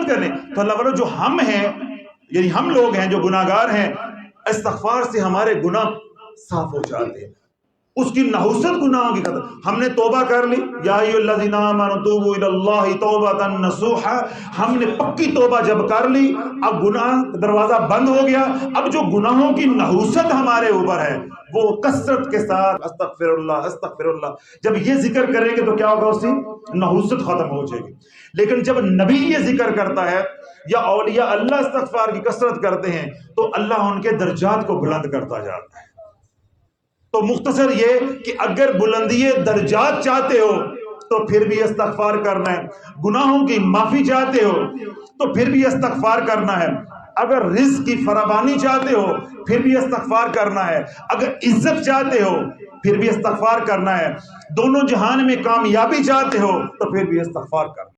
کریں تو اللہ والوں جو ہم ہیں یعنی ہم لوگ ہیں جو گناہگار ہیں، استغفار سے ہمارے گناہ صاف ہو جاتے ہیں، اس کی نحوست گناہوں کی قدر. ہم نے توبہ کر لی، یا ایھا الذین آمنوا توبوا الی اللہ توبۃ نصوحا، ہم نے پکی توبہ جب کر لی، اب گناہ دروازہ بند ہو گیا. اب جو گناہوں کی نحوست ہمارے اوپر ہے وہ کثرت کے ساتھ استغفر اللہ استغفر اللہ، جب یہ ذکر کریں گے تو کیا ہوگا، اس کی نحوست ختم ہو جائے گی. لیکن جب نبی یہ ذکر کرتا ہے یا اولیاء اللہ استغفار کی کثرت کرتے ہیں تو اللہ ان کے درجات کو بلند کرتا جاتا ہے. تو مختصر یہ کہ اگر بلندی درجات چاہتے ہو تو پھر بھی استغفار کرنا ہے، گناہوں کی معافی چاہتے ہو تو پھر بھی استغفار کرنا ہے، اگر رزق کی فراوانی چاہتے ہو پھر بھی استغفار کرنا ہے، اگر عزت چاہتے ہو پھر بھی استغفار کرنا ہے، دونوں جہان میں کامیابی چاہتے ہو تو پھر بھی استغفار کرنا ہے.